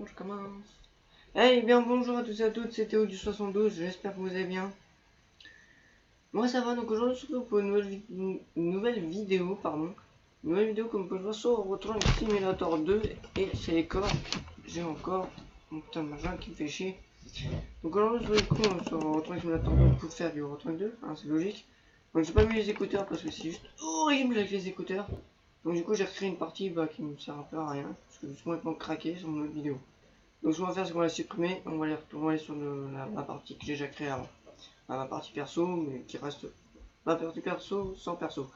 je commence. Eh bien bonjour à tous et à toutes, c'est Théo du 72, j'espère que vous allez bien. Moi ça va, donc aujourd'hui je se retrouve pour une nouvelle vidéo, Une nouvelle vidéo comme vous pouvez le voir sur Eurotruck Simulator 2 et c'est les corps. J'ai encore mon putain de machin qui me fait chier. Donc aujourd'hui je vais sur Eurotruck Simulator 2 pour faire du Eurotruck 2, hein, c'est logique. Donc j'ai pas mis les écouteurs parce que c'est juste horrible avec les écouteurs. Donc du coup j'ai recréé une partie qui me sert un peu à rien, parce que je suis complètement craqué sur mon autre vidéo. Donc ce qu'on va faire c'est qu'on va la supprimer, on va aller sur la partie que j'ai déjà créée avant. Ma partie perso, mais qui reste ma partie perso sans perso.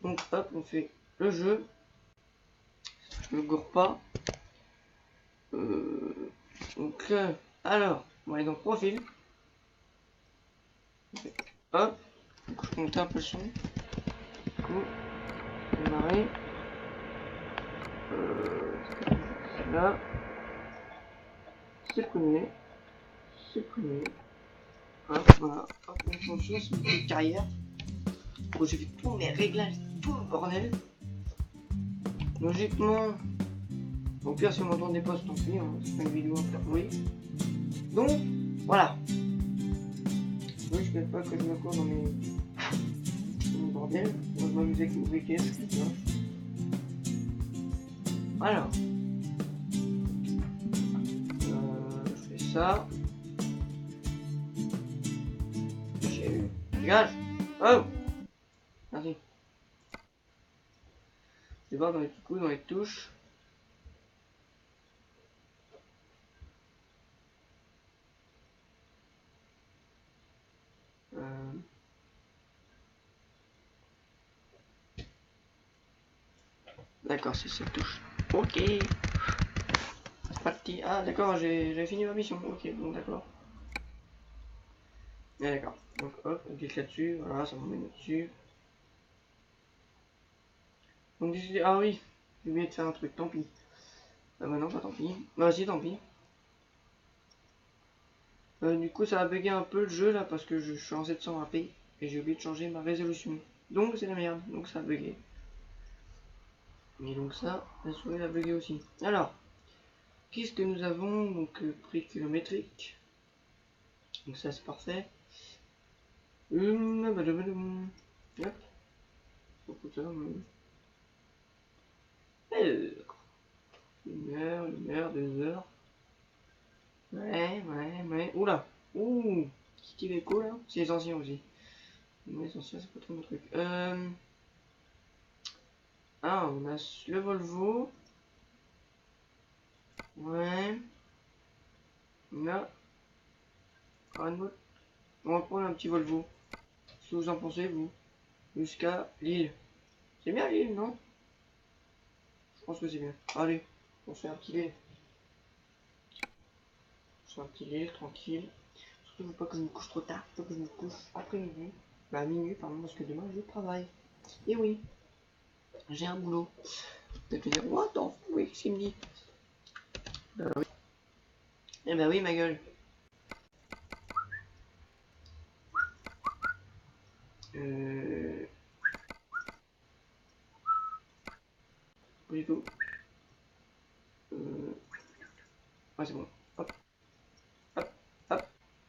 Donc hop, on fait le jeu. Je ne gourre pas. Donc alors, on va aller dans profil. Hop, donc, je vais monter un peu le son. Du coup, démarrer. Là. Supprimer. Hop, voilà. Hop, on change une petite carrière. Où j'ai fait tous mes réglages, tout le bordel. Logiquement, au pire si on m'entend des postes, tant pis, hein, c'est pas une vidéo à faire oui. Donc, voilà. Oui, je ne pas que je me cours dans mon bordel. On va m'amuser avec une briquette. Alors. Je fais ça. J'ai eu. Dégage. Oh. Merci. Je vais voir dans les petits coups, dans les touches. D'accord, c'est cette touche. Ok. Parti. Ah d'accord, j'ai fini ma mission. Ok, bon d'accord. Ah, d'accord. Donc hop, on clique là-dessus. Voilà, ça m'emmène là-dessus. Donc ah oui, j'ai oublié de faire un truc. Tant pis. Ah bah non, pas tant pis. Bah si, tant pis. Du coup, ça a bugué un peu le jeu là parce que je suis en 720p et j'ai oublié de changer ma résolution. Donc c'est la merde. Donc ça a bugué. Et donc ça, la souris a bugué aussi. Alors, qu'est-ce que nous avons? Donc prix kilométrique. Donc ça c'est parfait. Hop. Une heure, 2 heures. Ouais. Oula. Ouh. Style écho là. C'est les anciens aussi. Mais les anciens c'est pas trop mon truc. Ah, on a le Volvo. Ouais. Là. On va prendre un petit Volvo. Qu'est-ce que vous en pensez, vous? Jusqu'à Lille. C'est bien Lille, non? Je pense que c'est bien. Allez, on se fait un petit Lille. On se fait un petit Lille, tranquille. Surtout, je veux pas que je me couche trop tard. Il faut que je me couche après minuit. Bah, minuit, pardon, parce que demain, je travaille. Et oui, j'ai un boulot. Peut-être me dire, what the oui, qu'est-ce qu'il me dit? Bah oui. Eh bah oui, ma gueule. Pas du tout. Ouais, c'est bon. Hop.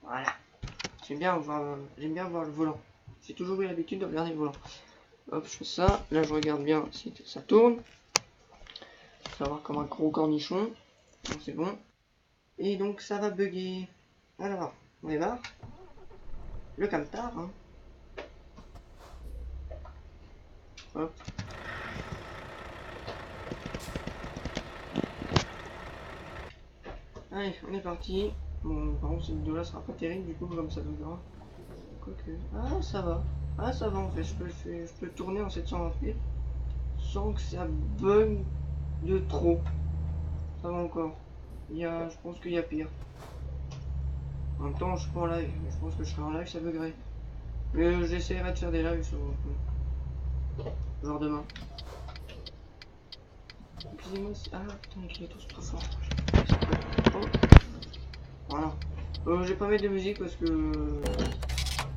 Voilà. J'aime bien voir le volant. J'ai toujours eu l'habitude de regarder le volant. Hop, je fais ça. Là, je regarde bien si ça tourne. Savoir comme un gros cornichon. Donc c'est bon. Et donc ça va bugger. Alors, on démarre. Le camtar. Hein. Hop. Allez, on est parti. Bon, par contre, cette vidéo là sera pas terrible du coup, comme ça buguera. Quoique. Ah, ça va. Ah, ça va en fait. Je peux tourner en 720p sans que ça bug de trop. Ça va encore. Je pense qu'il y a pire. En même temps, je suis pas en live. Je pense que je serai en live, ça buggerait. Mais j'essaierai de faire des lives sur genre demain. Excusez-moi si... Ah putain, les créateurs sont trop forts. Voilà. Je vais pas mettre de musique parce que...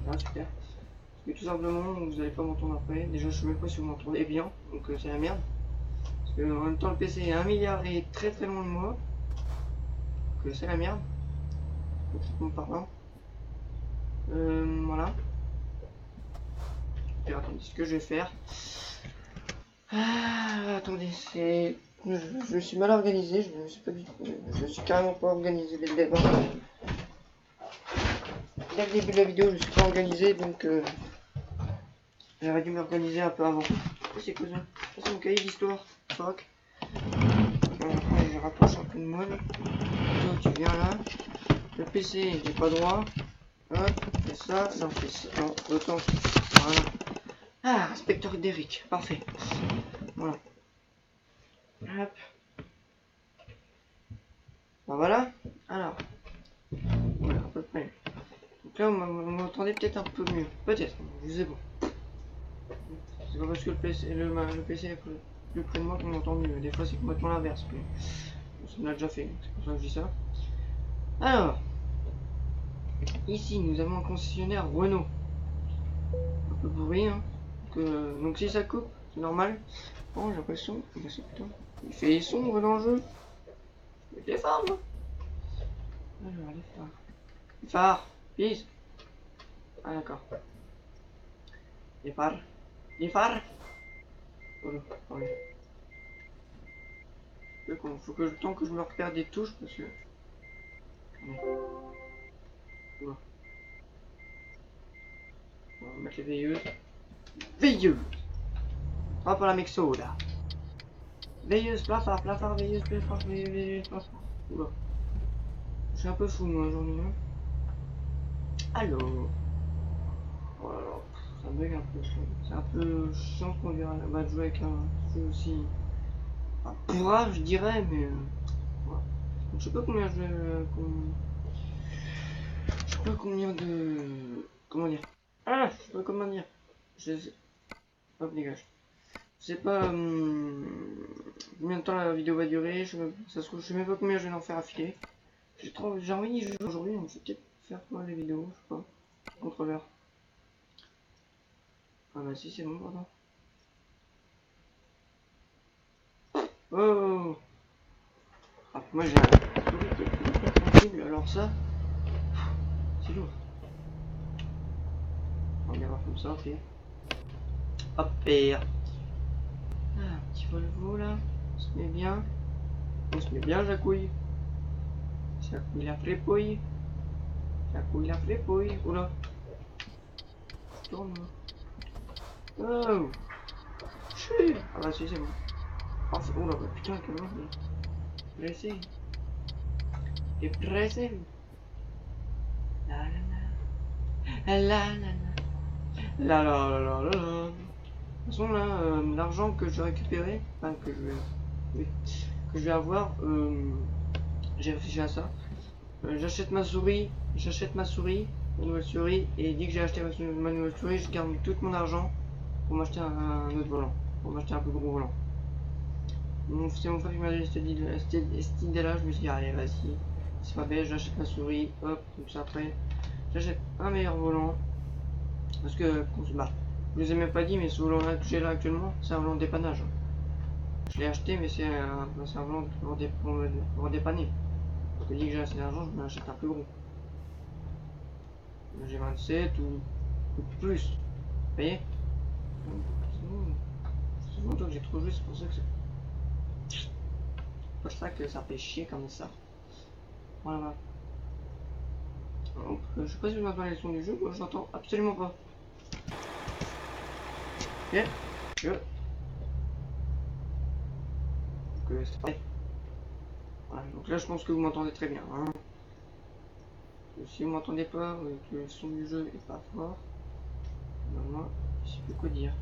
Ah super. Parce que tout simplement, vous allez pas m'entendre après. Déjà, je sais même pas si vous m'entendez bien. Donc c'est la merde. Parce que en même temps, le PC est 1 milliard et très très loin de moi. que c'est la merde. Parlant. Voilà. Et attendez, ce que je vais faire. Ah, attendez, c'est. Je suis mal organisé, je ne suis pas du tout. Je suis carrément pas organisé dès le départ. Dès le début de la vidéo, je suis pas organisé, donc j'aurais dû m'organiser un peu avant. C'est quoi ça? C'est mon cahier d'histoire. Fuck. Après, je rapproche un peu de moi. Là. Toi, tu viens là. Le PC, j'ai pas droit. Hop, fais ça. Non, fais ça. Non, autant. Voilà. Ah, inspecteur Derrick. Parfait. Voilà. Hop. Ben voilà. Alors. Voilà, à peu près. Donc là, vous m'entendez peut-être un peu mieux. Peut-être. Je sais pas. C'est pas parce que le PC est plus près de moi qu'on m'entend mieux. Des fois, c'est complètement l'inverse. Ça me l'a déjà fait. C'est pour ça que je dis ça. Alors. Ici, nous avons un concessionnaire Renault. Un peu pourri, hein. Donc si ça coupe, c'est normal. Bon, j'ai l'impression. Putain. Il fait sombre dans le jeu. Avec les phares, moi. Alors, les phares. Les phares, please. Ah, d'accord. Les phares. Les phares. Voilà, attendez. Faut que le temps que je me repère des touches parce que. Voilà. On va mettre les veilleuses. Veilleuses. Pas pour la mexo là. Veilleuse, plafard, plafard, veilleuse, plafard, veilleuse, plafard. Oula. Je suis un peu fou moi aujourd'hui. Hein. Allô. Oh là là, ça bug un peu. C'est un peu chiant qu'on dirait. Bah, de jouer avec un jeu aussi. Un pourra, je dirais, mais. Voilà. Donc, je sais pas combien je vais. Je sais pas combien de. Comment dire. Ah, je sais pas comment dire. Je sais. Hop, dégage. Je sais pas combien de temps la vidéo va durer. Ça se trouve, je sais même pas combien je vais en faire affiler. J'ai envie d'y jouer aujourd'hui, donc je vais peut-être faire pas les vidéos, je sais pas. Contrôleur. Ah bah si, c'est bon, pardon. Oh. Ah, moi j'ai un souris qui est hyper sensible, alors ça, c'est lourd. On va bien voir comme ça, ok. Hop, et... Ah, un petit Volvo là, on se met bien. On se met bien, Jacouille. Jacouille la frépouille. Jacouille la frépouille. Oula. Je tourne. Oh. Chut. Ah bah si, c'est bon. Oh, oula, bah, putain, comment je vais pressé. T'es pressé. La la la. La la la. La la la la la. De toute façon là, l'argent que je vais récupérer, enfin que je vais, oui, que je vais avoir, j'ai réfléchi à ça. J'achète ma souris, ma nouvelle souris, et dès que j'ai acheté ma nouvelle souris, je garde tout mon argent pour m'acheter un autre volant, pour m'acheter un plus gros volant. C'est mon frère qui m'a donné cette idée-là, je me suis dit allez vas-y, c'est pas bête, j'achète ma souris, hop, comme ça après, j'achète un meilleur volant, parce que, bah, je vous ai même pas dit, mais ce volant là que j'ai là actuellement, c'est un volant de dépannage. Je l'ai acheté, mais c'est un volant pour dépanner. Parce que dès que j'ai assez d'argent, je m'achète un plus gros. J'ai 27 ou plus. Vous voyez? C'est longtemps que j'ai trop joué, c'est pour ça que c'est pour ça que ça fait chier comme ça. Voilà. Donc, je sais pas si vous entendez les sons du jeu, moi je l'entends absolument pas. Ok, je. Donc, c'est pareil. Voilà, donc là je pense que vous m'entendez très bien. Hein. Si vous m'entendez pas, que le son du jeu est pas fort, moi je sais plus quoi dire.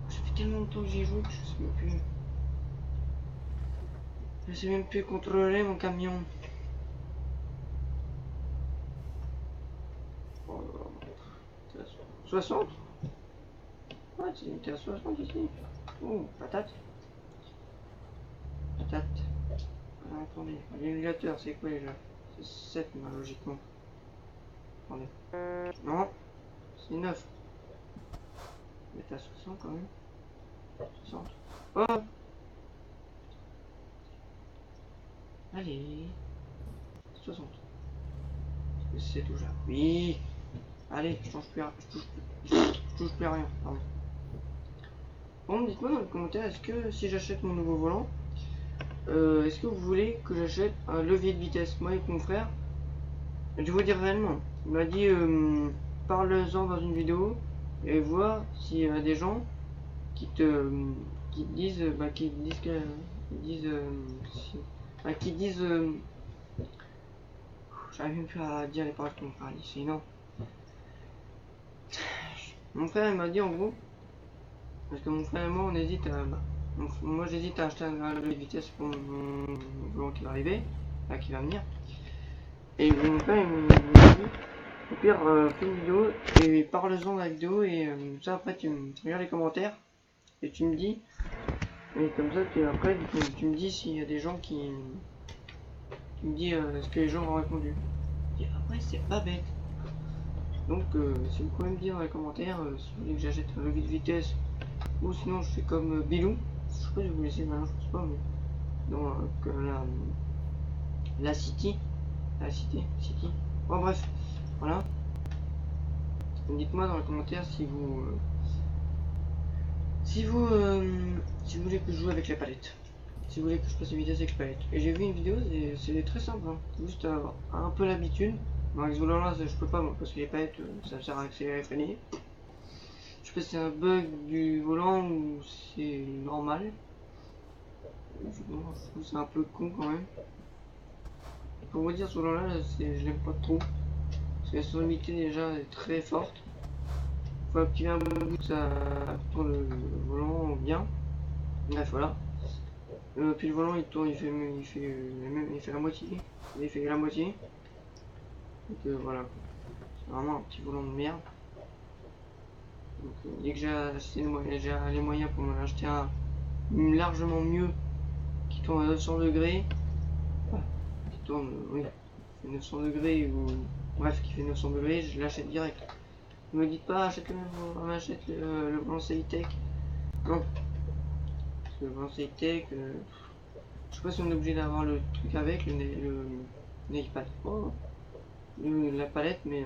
Ça fait tellement longtemps que j'y joue que je sais même plus. Je sais même plus contrôler mon camion. Oh, 60. Ouais, t'es à 60 ici. Oh, patate. Patate. Alors, attendez, l'annulateur, c'est quoi déjà? C'est 7, logiquement. Attendez. Non, c'est 9. Mais t'es à 60 quand même. 60. Oh! Allez. 60. C'est toujours. Oui. Allez, je change plus rien. Je touche plus à rien. Pardon. Bon, dites-moi dans les commentaires, est-ce que si j'achète mon nouveau volant, est-ce que vous voulez que j'achète un levier de vitesse? Moi et mon frère, je vais vous dire réellement. Il m'a dit parle-en dans une vidéo et voir s'il y a des gens qui te disent j'arrive même plus à dire les paroles qu'on parle ici, non. Mon frère il m'a dit en gros, parce que mon frère et moi on hésite à moi j'hésite à acheter un levier de vitesse pour mon volant qui va arriver, là qui va venir. Et mon frère il m'a dit au pire fais une vidéo et parle-en dans la vidéo et ça après tu regardes les commentaires et tu me dis, et comme ça après tu me dis s'il y a des gens qui me disent ce que les gens ont répondu. Et après c'est pas bête. Donc si vous pouvez me dire dans les commentaires si vous voulez que j'achète un levier de vitesse ou sinon je fais comme Bilou. Je sais pas si vous laissez maintenant, je pense pas, mais dans la City. Bon bref, voilà. Dites-moi dans les commentaires si vous voulez que je joue avec la palette. Si vous voulez que je passe une vitesse avec la palette. Et j'ai vu une vidéo, c'est très simple, hein. Juste avoir un peu l'habitude. Avec ce volant là, je peux pas moi, parce que les palettes ça me sert à accélérer et freiner. Je sais pas si c'est un bug du volant ou c'est normal. Je trouve c'est un peu con quand même. Pour vous dire, ce volant là, je l'aime pas trop. Parce que la sonorité déjà est très forte. Faut activer un bout, ça tourne le volant bien. Bref, voilà. Puis le volant il tourne, il fait la moitié. Il fait la moitié. Donc voilà. C'est vraiment un petit volant de merde. Donc dès que j'ai les moyens pour m'en acheter un largement mieux qui tourne à 900 degrés. Qui tourne, oui, 900 degrés ou bref qui fait 900 degrés, je l'achète direct. Ne me dites pas achète le volant Ceitec. Non. Parce que le volant Ceitec, je sais pas si on est obligé d'avoir le truc avec le nailpad. Oh, la palette, mais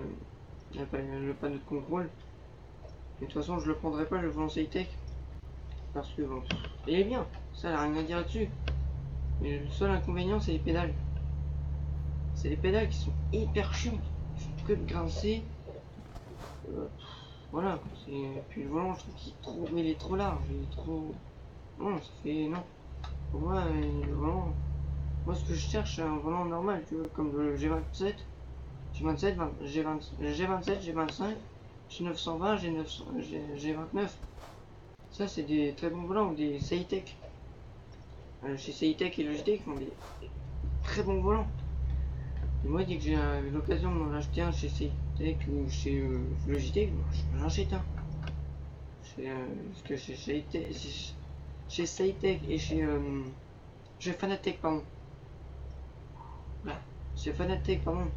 le panneau de contrôle. Mais de toute façon, je le prendrai pas le volant Ceitec. Parce que bon, il est bien, ça n'a rien à dire là-dessus. Mais le seul inconvénient, c'est les pédales. C'est les pédales qui sont hyper chiantes. Ils font que de grincer. Voilà. Puis le volant, je trouve qu'il est trop, mais il est trop large. Il est trop. Non, ça fait non. Pour moi, le volant. Moi, ce que je cherche, c'est un volant normal, tu vois, comme le G27, G27, G27, G25, G920, G29. Ça, c'est des très bons volants, ou des Ceitec. Chez Ceitec et Logitech, ils font des très bons volants. Et moi, dès que j'ai l'occasion de m'en acheter un chez Ceitec ou chez Logitech, je l'achète un. Parce que chez Ceitec et chez Fanatec, pardon. Voilà. Chez Fanatec, pardon.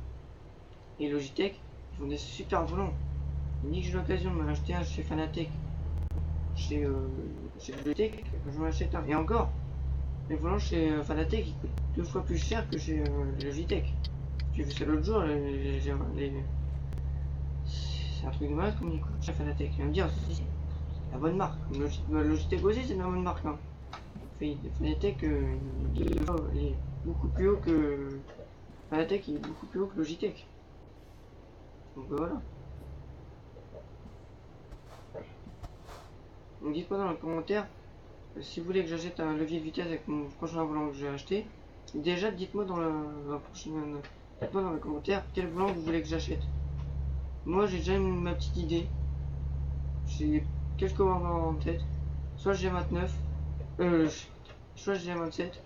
Et Logitech, ils font des super volants. Dès que j'ai l'occasion de m'en acheter un chez Fanatec, chez Logitech, je m'en achète un. Et encore, les volants chez Fanatec, ils coûtent 2 fois plus cher que chez Logitech. J'ai vu ça l'autre jour, c'est un truc de malade comme ils coûtent chez Fanatec. Il va me dire, c'est la bonne marque. Logitech aussi, c'est la bonne marque. Hein. Fanatec, il est beaucoup plus haut que. Fanatec, il est beaucoup plus haut que Logitech. Donc voilà. Donc dites-moi dans les commentaires si vous voulez que j'achète un levier de vitesse avec mon prochain volant que j'ai acheté. Déjà, dites-moi dans dites-moi dans les commentaires quel volant vous voulez que j'achète. Moi, j'ai déjà ma petite idée. J'ai quelques volants en tête. Soit G29, soit G27.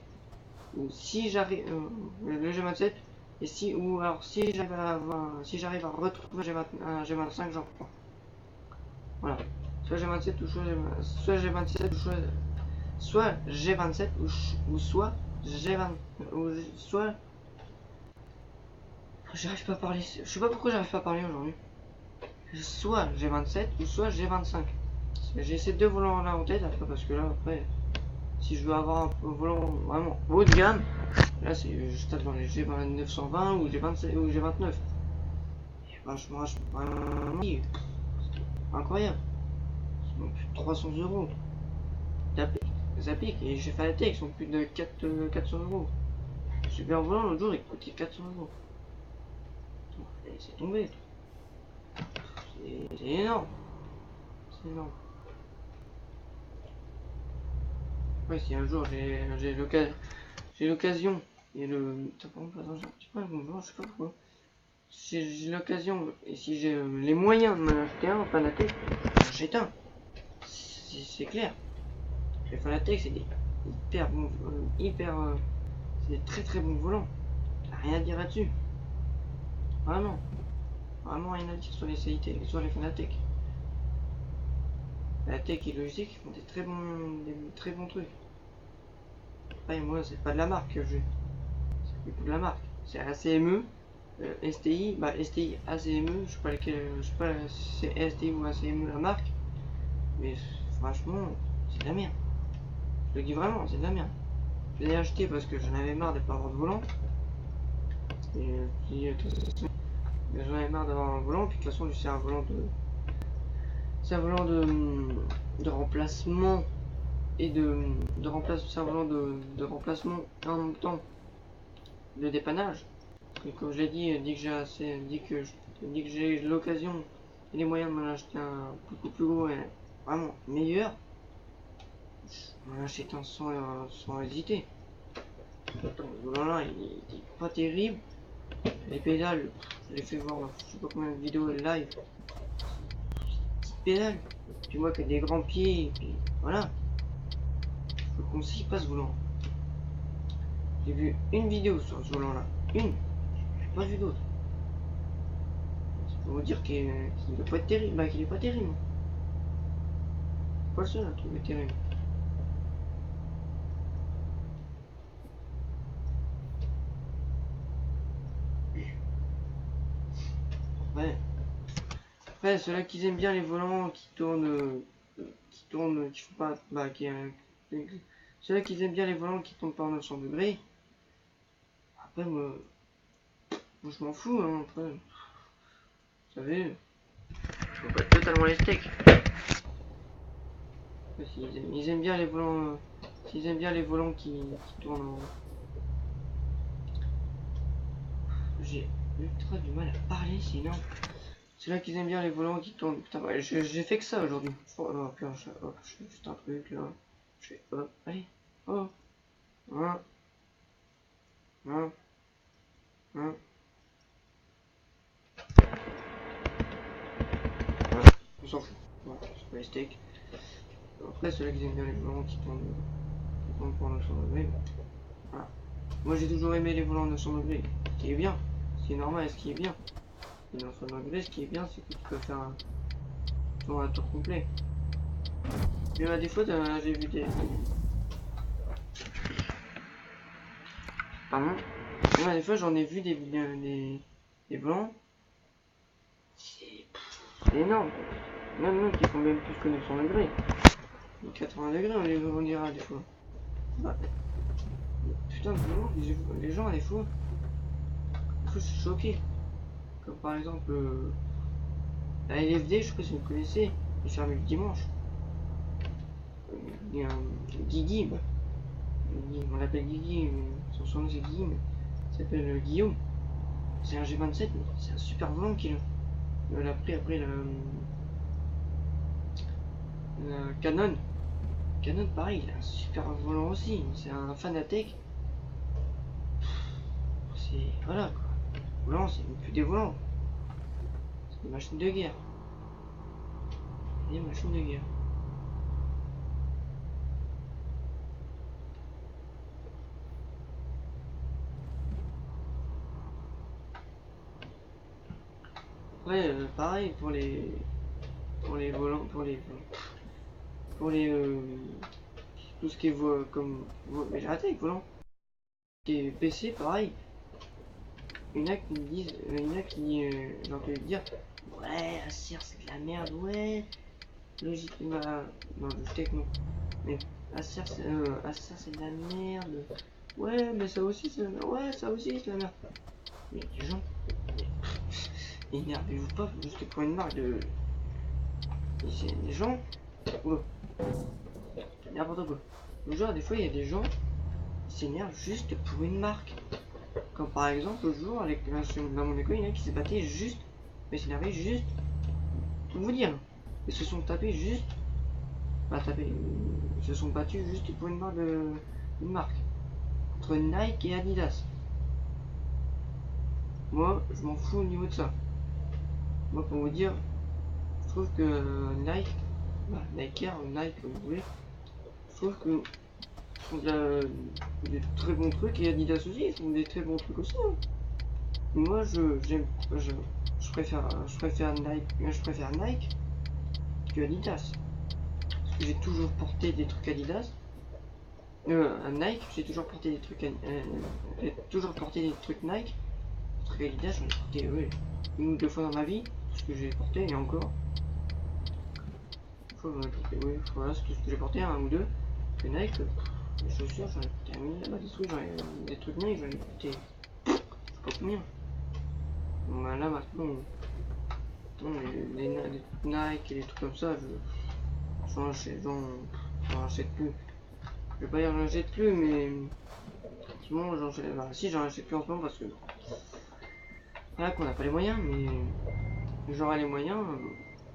Ou si j'arrive le G27 et si j'arrive à retrouver un G25, j'en prends. Voilà. Soit G27 ou soit G27 ou soit G27 ou soit G20 ou soit j'arrive pas à parler. Je sais pas pourquoi j'arrive pas à parler aujourd'hui. Soit G27 ou soit G25. J'ai ces deux volants là en tête après parce que là après si je veux avoir un volant vraiment haut de gamme, Là, c'est je tape dans les G920 ou G27 ou G29. Et franchement, vraiment, incroyable. Ils sont plus de 300 euros. Ça pique. Et j'ai fait la tech, ils sont plus de 400 euros. Super volant, l'autre jour, il coûtait 400 euros. C'est tombé. C'est énorme. C'est énorme. Ouais, si un jour j'ai l'occasion et le. T'as pas un petit peu bon, je sais pas pourquoi. Si j'ai l'occasion et si j'ai les moyens de m'en acheter un, Fanatec, j'achète un. C'est clair. Les Fanatec, c'est des hyper bons, c'est des très bons volants. Rien à dire là-dessus. Vraiment. Vraiment rien à dire sur les CIT, sur les Fanatec. Fanatec et Logitech font des très bons trucs. Après, moi, c'est pas de la marque que j'ai. C'est plutôt de la marque. C'est ACME, STI, STI, ACME, je sais pas lequel, je sais pas si c'est STI ou ACME la marque. Mais franchement, c'est de la merde. Je le dis vraiment, c'est de la merde. Je l'ai acheté parce que j'en avais marre de pas avoir de volant. Et puis, j'en avais marre d'avoir un volant. Puis de toute façon, c'est un volant de. C'est un volant de remplacement et c'est un volant de remplacement et en même temps de dépannage. Et comme je l'ai dit, dès que j'ai l'occasion et les moyens de m'en acheter un beaucoup plus gros et vraiment meilleur, je m'en achète un sans hésiter. Le volant là, il est pas terrible. Les pédales, je les fais voir, je sais pas combien de vidéos live. Petite pédale. Puis moi qui ai des grands pieds, et puis voilà. Je ne conseille pas ce volant. J'ai vu une vidéo sur ce volant là. Une. J'ai pas vu d'autres. C'est pour vous dire qu'il doit pas être terrible. Bah qu'il est pas terrible. Pas le seul à trouver terrible. Ouais. Après, ceux-là qui aiment bien les volants qui tournent, qui font pas, ceux-là qui aiment bien les volants qui tournent pas en 900 degrés. Après, moi je m'en fous, hein, après. Vous savez, je vois pas totalement les steaks. Ils aiment bien les volants, s'ils aiment bien les volants qui tournent en. J'ai ultra du mal à parler, sinon. C'est là qu'ils aiment bien les volants qui tournent. Putain, ouais, j'ai fait que ça aujourd'hui. Oh, putain, je fais juste un truc là. Je fais hop, allez. Oh. Voilà. Voilà. Voilà. Voilà. On s'en fout. Voilà, c'est pas les steaks. Après, ceux-là qui aiment bien les volants qui tournent pour 900 degrés. Voilà. Moi j'ai toujours aimé les volants 900 degrés. Ce qui est bien. Ce qui est normal et ce qui est bien. Les 900 degrés, ce qui est bien, c'est que tu peux faire un tour complet. Mais à des fois, j'ai vu des. Pardon. Mais des fois, j'en ai vu des volants. C'est énorme. Même qui font même plus que 900 degrés. 80 degrés, on dira des fois. Bah, putain, vraiment, les gens, des fois, je suis choqué. Comme par exemple, la LFD, je sais pas si vous connaissez, il est fermé le dimanche. Il y a un Guigui, on l'appelle Guigui, son nom c'est Guigui, mais il s'appelle Guillaume. C'est un G27, mais c'est un super volant qu'il a. Il a pris après la Canon. Canon, pareil, il a un super volant aussi. C'est un Fanatec. C'est. Voilà quoi. Volant, c'est plus des volants. C'est des machines de guerre. Des machines de guerre. Ouais, pareil pour les volants, pour les tout ce qui est comme mais j'ai raté avec volant. Qui est PC, pareil. Il y en a qui me disent, il y en a qui j'ai entendu dire, ouais, Acer c'est de la merde, ouais. Logique, bah non, Logitech non. Mais Acer c'est de la merde. Ouais, mais ça aussi, c'est la merde. Ouais, ça aussi, c'est la merde. Mais les gens, énervez-vous pas juste pour une marque de. Les gens. Oh, n'importe quoi. Genre, des fois, il y a des gens qui s'énervent juste pour une marque. Comme par exemple, l'autre jour, dans mon école, il y en a qui s'est battu juste. Mais s'énervaient juste. Pour vous dire. Ils se sont tapés juste. Pas tapés. Ils se sont battus juste pour une marque de. Une marque. Entre Nike et Adidas. Moi, je m'en fous au niveau de ça. Moi, pour vous dire, je trouve que Nike, Nike Air, Nike, comme vous voulez, je trouve que font des très bons trucs et Adidas aussi, ils font des très bons trucs aussi. Hein. Moi, je préfère Nike que Adidas. Parce que j'ai toujours porté des trucs Adidas. À Nike, j'ai toujours porté des trucs, j'ai toujours porté des trucs Nike. Des trucs Adidas, j'en ai porté une ou deux fois dans ma vie, tout ce que j'ai porté et encore. Une fois, j'en ai porté, oui, voilà, c'est tout ce que j'ai porté, un ou deux. Que Nike, les chaussures, j'en ai porté un million, des trucs Nike, j'en ai porté, je sais pas combien. Bon, bah, là maintenant, les Nike et les trucs comme ça, j'en achète plus. Je vais pas dire que j'en achète plus, mais effectivement, si j'en achète plus en ce moment parce que là qu'on n'a pas les moyens, mais j'aurai les moyens,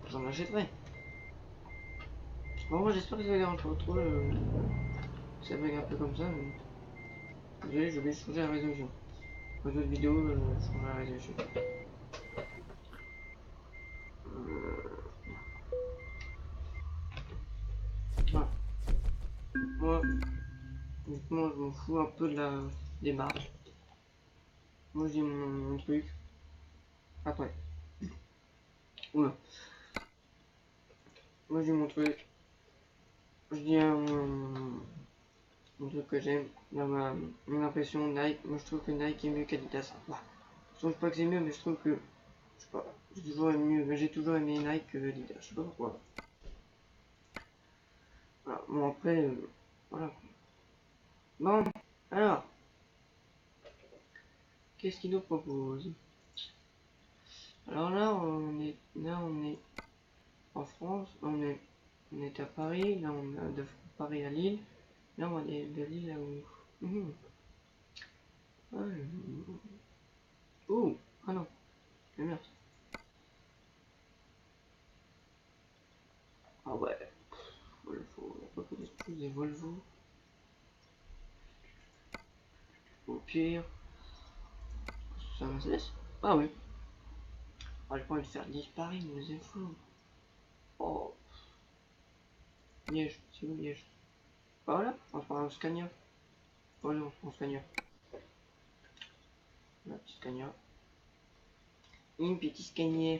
j'en achèterai. Bon, moi j'espère que ça ne dérange pas trop, ça bug un peu comme ça, mais désolé, j'ai oublié de changer la résolution. Pour d'autres vidéos, je change la résolution. Voilà. Moi, honnêtement, je m'en fous un peu des marques. Moi, j'ai mon truc. Après. Oula. Moi, j'ai mon truc. Je dis mon truc que j'aime. Dans mon impression, Nike. Moi, je trouve que Nike est mieux qu'Adidas. Voilà. Je trouve pas que c'est mieux, mais je trouve que. Je sais pas. J'ai toujours aimé Nike que Adidas. Je sais pas pourquoi. Voilà. Bon, après. Voilà. Bon. Alors. Qu'est-ce qu'il nous propose? Alors là, on est en France, on est à Paris, là on a de Paris à Lille, là on est de Lille à où? Ah, oh, ah non, mais merde. Ah ouais, Volvo, il n'y a pas que des choses, des Volvo. Au pire, c'est un Mercedes? Ah oui. Ah, j'ai pas envie de faire Lille Paris, mais c'est fou. Oh, Liège, c'est où Liège? Ah voilà, on va prendre un Scania. Oh non, on prend un Scania. La petite Scania. Une petite Scania.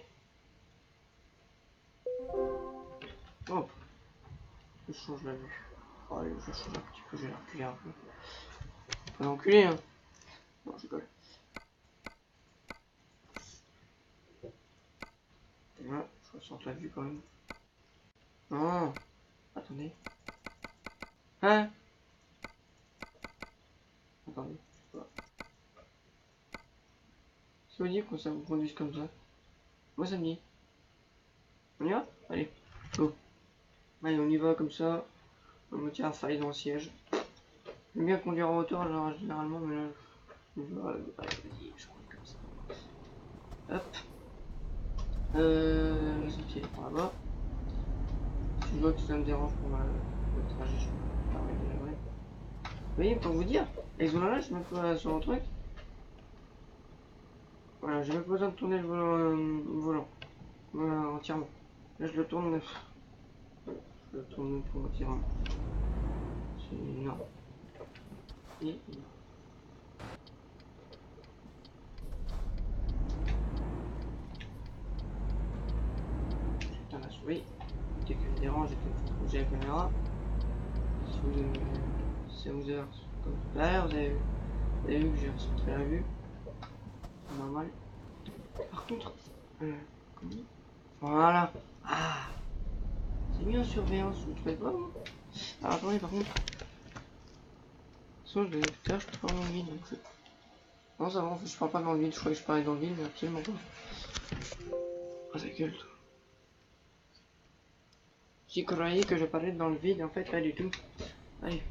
Oh, je change la vue. Oh, allez, je change un petit peu, je vais la reculer un peu. Pas l'enculer, hein. Non, je rigole. Voilà, je ressens la vue quand même. Non, attendez. Hein? Attendez, je sais pas. Ça veut dire que ça vous conduise comme ça? Moi ça me dit. On y va? Allez, go. Allez, on y va comme ça. On me tient à faille dans le siège. J'aime bien conduire en hauteur alors, généralement, mais là, vas-y, je conduis comme ça. Hop. Le sentier par là-bas. Si je vois que ça me dérange pour le trajet, je vais arrêter la vraie. Vous voyez, pour vous dire, avec ce volant-là, je me mets sur le truc. Voilà, j'ai même pas besoin de tourner le volant. Voilà, entièrement. Là, je le tourne. Je le tourne pour entièrement. C'est non. Et non. Putain, la souris. Dès que je me dérange, j'ai bouger la caméra. Si vous avez comme tout à l'heure, vous avez vu que j'ai recentré la vue. C'est normal. Par contre, comment? Voilà. Ah, c'est mieux en surveillance, vous trouvez pas? Alors attendez, par contre, Sinon, je parle dans le vide. Donc non, ça va, en fait, je parle pas dans le vide. Je croyais que je parlais dans le vide, mais absolument pas. Oh, ta gueule, toi. J'y croyais que je parlais dans le vide, en fait, pas du tout. Allez.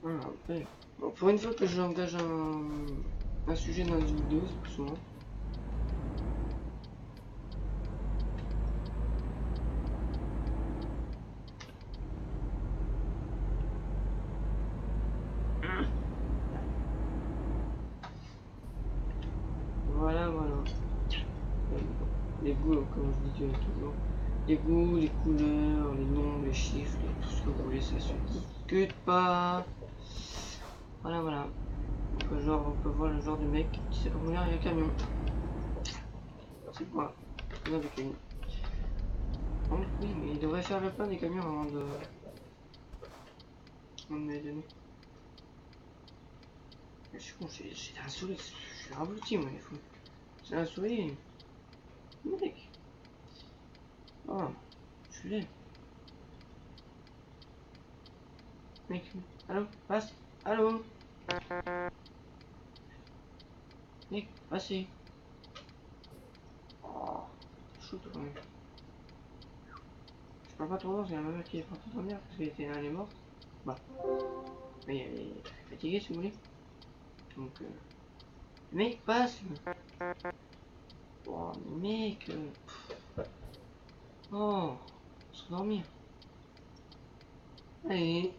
Voilà, après. Bon, pour une fois que j'engage un sujet dans une vidéo, c'est plus souvent. Voilà, voilà. Les goûts, comme je dis toujours. Les goûts, les couleurs, les noms, les chiffres, tout ce que vous voulez, ça se discute pas. Voilà, voilà. Donc, genre, on peut voir le genre de mec qui sait pas conduire un camion. C'est quoi? Il y en a avec une. Oh, oui, mais il devrait faire le plein des camions avant de me les donner. Je suis con, j'ai un sourire, je suis abouti, moi, il faut. J'ai un sourire. Mec. Oh, je suis laid. Mec, allô, passe. Allô. Mec, passez. Oh, chaud quand même. Je parle pas trop loin, c'est la maman qui est partie dormir parce qu'elle était là, elle est morte. Bah, mais elle est fatiguée si vous voulez. Donc, mec, passe. Oh, mec. Oh, s'endormir. Allez.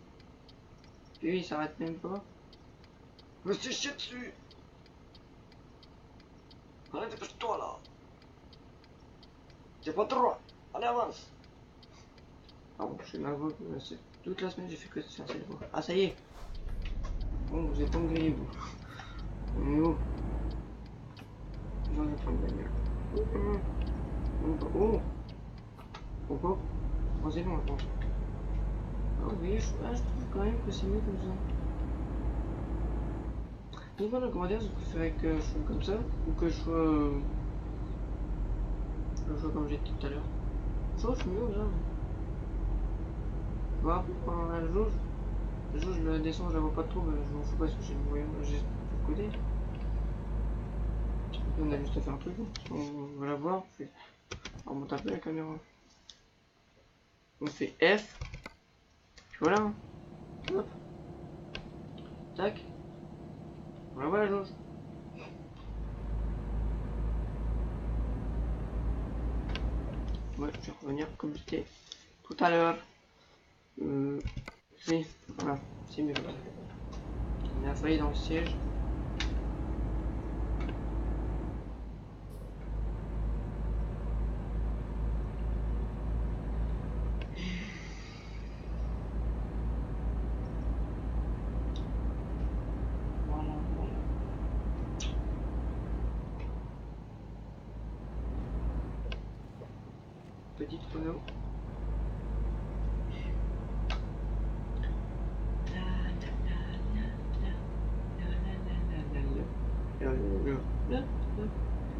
Puis lui, il s'arrête même pas. Je me suis chié dessus. Allez, dépêche-toi là. J'ai pas le droit. Allez, avance. Ah bon, je fais ma voix. Toute la semaine, j'ai fait que de faire cette voix. Ah, ça y est. Bon, vous êtes pas me griller, vous. On est où? J'en ai pas de bagnole. Oh. Oh, oh. Oh, c'est bon, attends. Ah oui, je trouve quand même que c'est mieux comme ça. Dites-moi dans les commentaires si vous préférez que je sois comme ça ou que je sois comme j'étais tout à l'heure. Je trouve que c'est mieux comme ça. Voilà, quand la jauge le descend, je la vois pas trop, mais je m'en fous parce que j'ai le moyen, j'ai tout le côté. On a juste à faire un truc, on va la voir, on monte un peu la caméra. On fait F, puis voilà. Hop. Tac. On la voit la jauge. Ouais, je vais revenir comme j'étais tout à l'heure. Oui, voilà, c'est mieux. On a failli dans le siège. Voilà, voilà. Petite photo.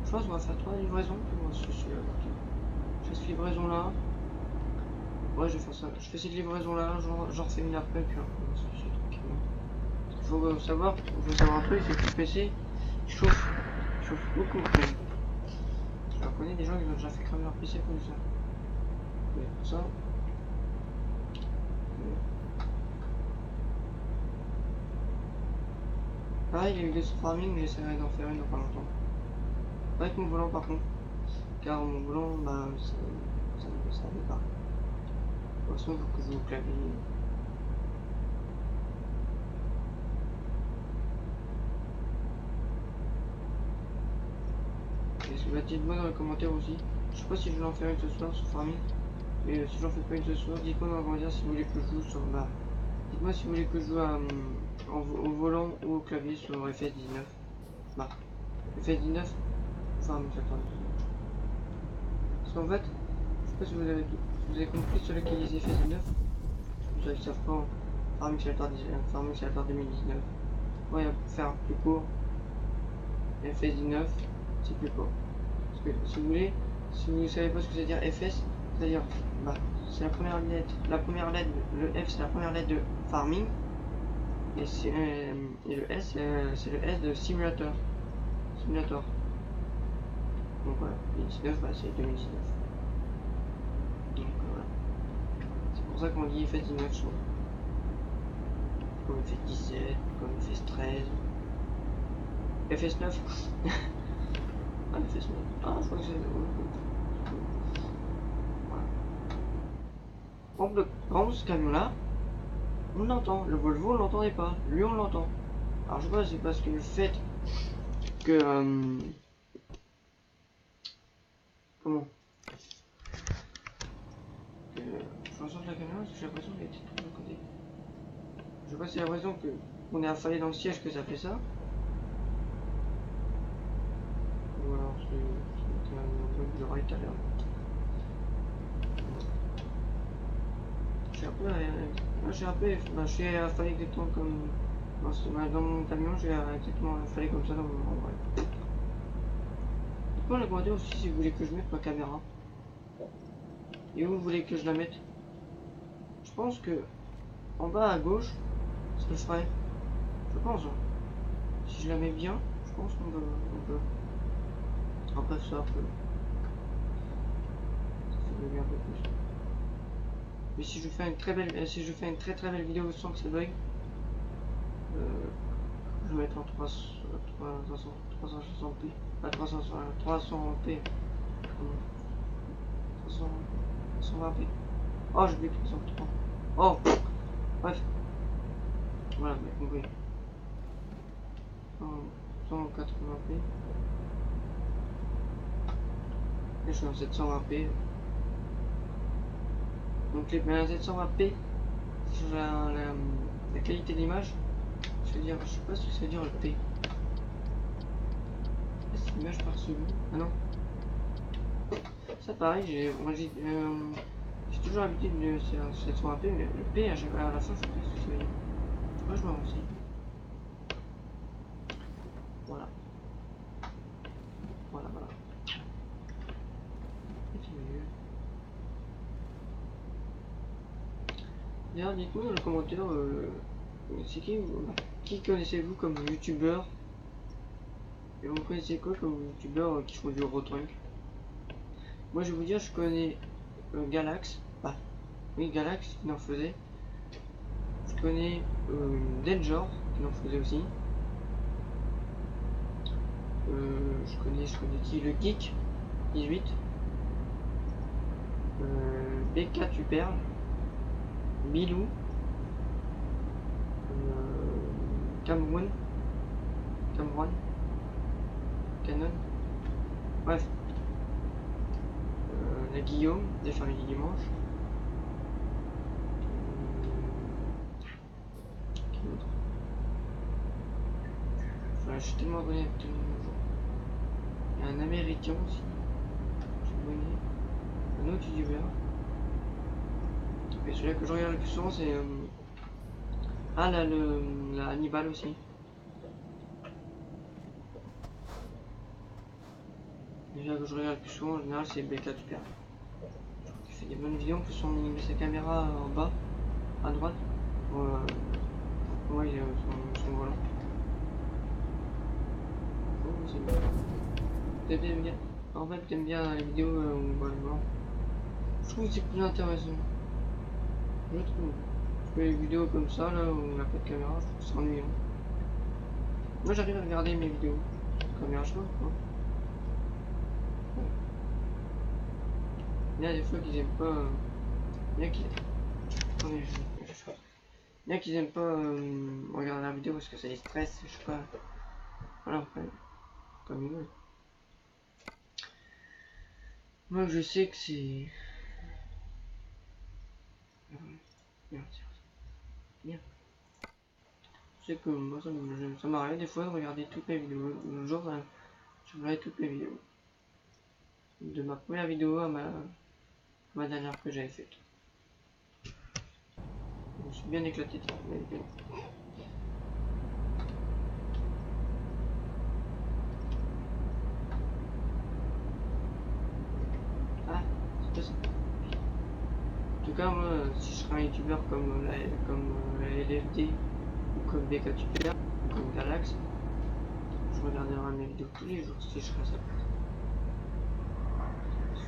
Je pense qu'on va faire 3 livraisons pour je fais cette livraison là. Ouais, je vais faire ça. Je fais cette livraison là, j'en refais une après, puis après, c'est tranquillement. Il faut savoir un truc, c'est que le PC chauffe beaucoup même. Je connais des gens qui ont déjà fait cramer leur PC comme ça. Mais pour ça. Pareil, les vidéos sur farming, j'essaierai d'en faire une dans pas longtemps. Pas avec mon volant par contre. Car mon volant, bah, ça ne me servait pas. De toute façon, il faut que je joue au clavier. Bah, dites-moi dans les commentaires aussi. Je sais pas si je vais en faire une ce soir sur farming. Mais si j'en fais pas une ce soir, dites-moi dans les commentaires si vous voulez que je joue sur. Bah, dites-moi si vous voulez que je joue au volant ou au clavier sur FS19. Bah, FS19, farming, j'attends. Parce qu'en fait, je sais pas si vous avez compris sur lequel ils FS19. Ils ne savent pas. Farming Simulator 2019. Ouais, pour faire plus court. FS19, c'est plus court. Parce que si vous voulez, si vous ne savez pas ce que c'est dire FS, C'est-à-dire, bah, c'est la première lettre, le F c'est la première lettre de farming, et, et le S c'est le S de simulator. Donc voilà, 2019, bah, c'est 2019. Donc voilà. C'est pour ça qu'on dit FS19 souvent. Comme FS17, comme FS13. FS9. Ah, FS9. Ah, je crois que c'est. Voilà. Par exemple, ce camion-là, on l'entend. Le Volvo, on l'entendait pas. Lui, on l'entend. Alors, je sais pas, c'est parce que le fait que. Comment que, je ressors de la caméra parce que j'ai l'impression qu'elle était tout de côté. Je sais pas si j'ai l'impression que on est affalé dans le siège que ça fait ça. Ou alors c'est un bug de rail tout à l'heure. Je suis affalé exactement comme dans mon camion, j'ai exactement affalé comme ça dans mon endroit. Dites-moi dans les commentaires aussi si vous voulez que je mette ma caméra. Et où vous voulez que je la mette. Je pense que en bas à gauche, ce que je ferais. Je pense. Hein. Si je la mets bien, je pense qu'on peut. Après ça peut. Ça fait bugger un peu plus. Mais si je fais une très belle. Si je fais une très belle vidéo sans que ça bug. Je vais mettre en 360p. Pas 300p. 320p. Oh, j'ai oublié 303. Oh, bref. Voilà, vous avez compris. 180p. Et je suis en 720p. Donc les 720p, sur la qualité de l'image, je sais pas ce que ça veut dire le P. C'est l'image par seconde. Ah non. Ça pareil, j'ai toujours l'habitude de 720p, mais le P à la fin, je sais pas ce que ça veut dire. Moi je m'en renseigne. Voilà. Voilà. D'ailleurs, dites-moi dans les commentaires, c'est qui connaissez-vous comme youtubeur? Et vous connaissez quoi comme youtubeur qui font du Eurotrunk? Moi je vais vous dire, je connais Galax. Ah, oui, Galax qui en faisait. Je connais Danger qui en faisait aussi. Je connais qui? Le Geek 18. BK Tuperle. Bilou. Cameroun. Canon. Bref. La Guillaume, des familles dimanche. Qui d'autre? Enfin, je suis tellement abonné à tellement de gens. Il y a un américain aussi. Je suis abonné. Un autre youtubeur. Et celui-là que je regarde le plus souvent c'est. Ah là la Hannibal aussi. Déjà que je regarde le plus souvent en général c'est BK Super. Il fait des bonnes vidéos, en plus on met sa caméra en bas, à droite. Ouais, il a son volant. Oh, c'est bien. T'aimes bien. En fait t'aimes bien les vidéos où on voit le volant. Je trouve que c'est plus intéressant. Je trouve. Parce que les vidéos comme ça là où on n'a pas de caméra, je trouve que c'est ennuyant. Moi j'arrive à regarder mes vidéos. Caméra je vois. Il y a des fois qu'ils aiment pas. Il y a qui. Attendez, il y a qui aiment pas regarder la vidéo parce que ça les stresse, je sais pas. Voilà, après. Comme ils veulent. Moi je sais que c'est. Bien. Je sais que moi ça m'arrive des fois de regarder toutes mes vidéos. Le jour, je regardais toutes mes vidéos. De ma première vidéo à ma dernière que j'avais faite. Je me suis bien éclaté de mes vidéos. Ah, c'est pas ça. serais un youtubeur comme LFD ou comme BKTuber ou comme Galax, je regarderais mes vidéos tous les jours si je serais à sa place.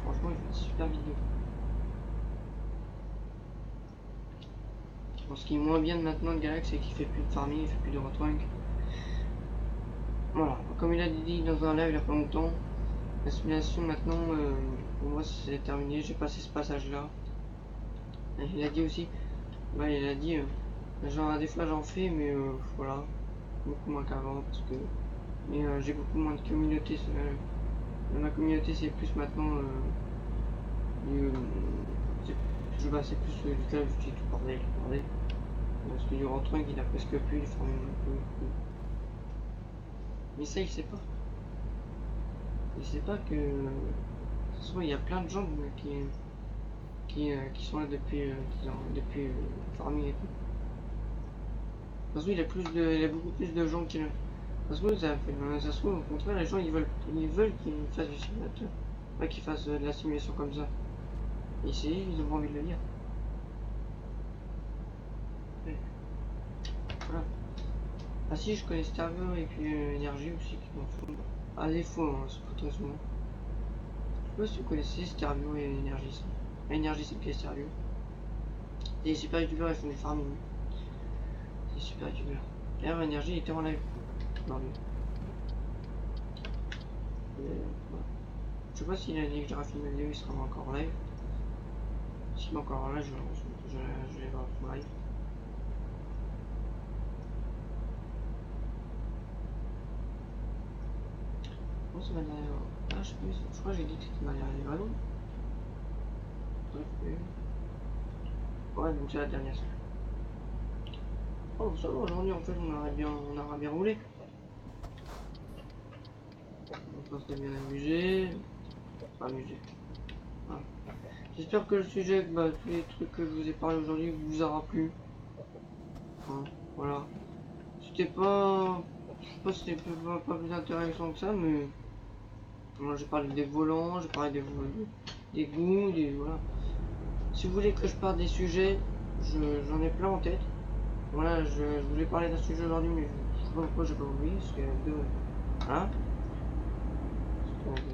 Franchement, il fait des super vidéos. Bon, ce qui est moins bien de maintenant de Galax, c'est qu'il fait plus de farming, il fait plus de retrank. Voilà, comme il a dit dans un live il y a pas longtemps, la simulation maintenant, pour moi c'est terminé, j'ai passé ce passage là. Il a dit aussi, il a dit, genre des fois j'en fais, mais voilà, beaucoup moins qu'avant, parce que j'ai beaucoup moins de communauté. Ma communauté c'est plus maintenant, c'est plus du Call of Duty, tout bordel. Parce que du rentrant il a presque plus, il forme plus. Mais ça il sait pas. Il sait pas que, de toute façon il y a plein de gens qui sont là depuis farming et tout. De toute façon, il y a beaucoup plus de gens qui. Ça se trouve, au contraire, les gens ils veulent qu'il fasse du simulateur, pas qu'ils fassent de la simulation comme ça. Et ils ont pas envie de le lire. Ouais. Voilà. Ah si, je connais Starview et puis Énergie aussi qui m'en font. À défaut, hein, c'est pas très souvent. Je sais pas si vous connaissez Starview et Énergie. Énergie c'est le Starview. Et les super youtubeurs ils font du farming. C'est super youtubeurs. D'ailleurs, Énergie était en live. Non, mais... voilà. Je sais pas s'il a dit que j'aurais filmé la vidéo, il sera encore en live. S'il est encore en live, je vais voir son live. Bon, c'est ma dernière. Ah, je sais plus, je crois que j'ai dit que c'était ma dernière livraison. Ouais, donc c'est la dernière. Oh, ça va, aujourd'hui en fait, on aura bien roulé. On s'est bien amusé. Amusé. Voilà. J'espère que le sujet, tous les trucs que je vous ai parlé aujourd'hui vous aura plu. Hein, voilà. C'était pas. Je sais pas si c'était pas plus intéressant que ça, mais. Moi j'ai parlé des volants, j'ai parlé des goûts, voilà. Si vous voulez que je parle des sujets, j'en ai plein en tête. Voilà, je voulais parler d'un sujet aujourd'hui, mais je sais pas pourquoi j'ai pas oublié, parce que voilà.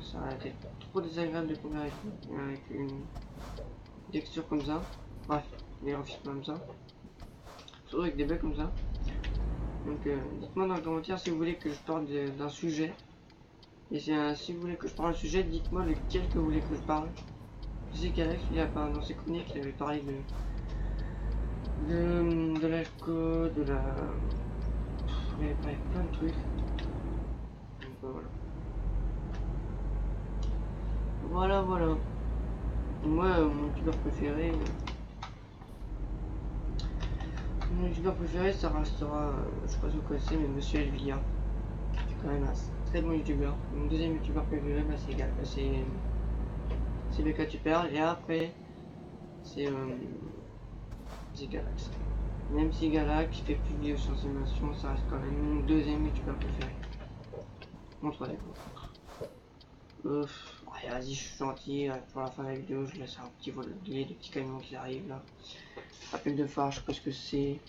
Ça a été trop désagréable de courir avec une texture comme ça. Bref, des graphismes comme ça. Surtout avec des bugs comme ça. Donc dites-moi dans les commentaires si vous voulez que je parle d'un sujet. Et si vous voulez que je parle d'un sujet, dites-moi lequel que vous voulez que je parle. Je sais qu'Alex, dans ses chroniques, il avait parlé de l'alcool, de la... Il avait parlé de plein de trucs. Donc voilà. Voilà. Moi, mon youtubeur préféré... ça restera... je sais pas si vous connaissez, mais Monsieur Elvia. C'est quand même un très bon youtubeur. Mon deuxième youtubeur préféré, c'est BKTuber. Et après, c'est Galax. Même si Galax fait plus de vidéos sur simulation, ça reste quand même mon deuxième youtubeur préféré. Mon troisième. Ouais, vas-y, je suis gentil. Pour la fin de la vidéo, je laisse un petit vol de petits camions qui arrivent là. Appel de phare, je sais pas ce que c'est.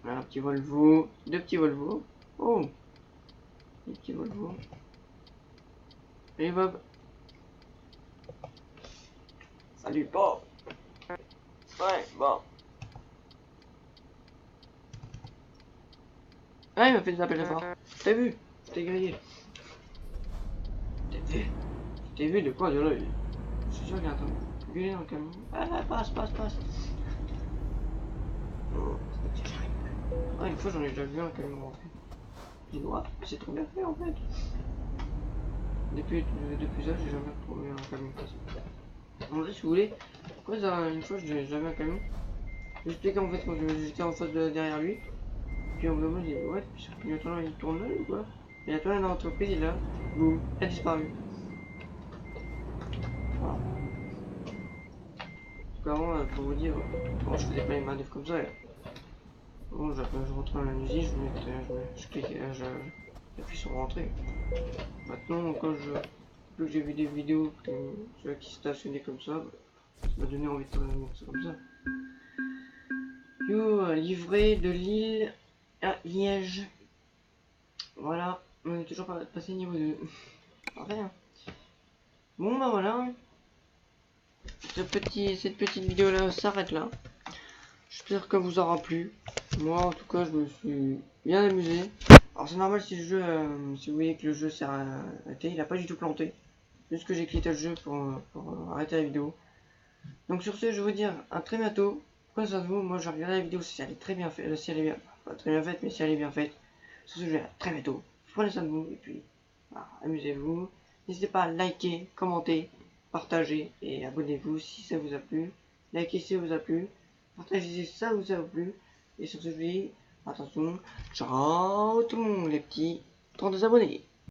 Un petit Volvo. Deux petits Volvo. Oh! Des petits Volvo. Et Bob. Salut Bob. Ouais, bon. Ah, il m'a fait des appels de phare. T'as vu? Je t'ai grillé. Je t'ai vu de quoi de l'œil? Je suis sûr qu'il y a un temps. Gueuler dans le camion. Ah, passe. Oh, ah, une fois j'en ai déjà vu un camion rentrer. J'ai dit, ouais, c'est trop bien fait en fait. Depuis ça, j'ai jamais retrouvé un camion comme ça. En vrai, si vous voulez, une fois j'avais un camion. J'expliquais en fait quand j'étais en face derrière lui. Puis au bout d'un moment, je dis, ouais, il tourne là ou quoi? Et il a tourné dans l'entreprise, et là, boum, il a disparu. Voilà. Avant, pour vous dire, bon, je faisais pas les manœuvres comme ça. Bon, je rentrais dans la musique, je cliquais, j'appuie sur rentrer. Maintenant, plus que j'ai vu des vidéos qui stationnaient comme ça m'a donné envie de faire ça comme ça. Livré de Lille à Liège. Voilà, on est toujours pas passé niveau 2. Parfait. Hein. Bon bah voilà. Cette petite vidéo là s'arrête là. J'espère qu'elle vous aura plu. Moi en tout cas je me suis bien amusé. Alors c'est normal si le jeu, si vous voyez que le jeu s'est arrêté, il a pas du tout planté. Juste que j'ai quitté le jeu pour arrêter la vidéo. Donc sur ce je vais vous dire à très bientôt. Prenez soin de vous, moi je vais regarder la vidéo si elle est très bien faite, si elle est bien, pas très bien faite mais si elle est bien faite. Sur ce je vais à très bientôt. Prenez soin de vous et puis voilà, amusez-vous. N'hésitez pas à liker, commenter, partager et abonnez-vous si ça vous a plu. Likez si ça vous a plu. Partagez si ça vous a plu. Et sur ce je vous dis attention, ciao tout le monde les petits 32 abonnés.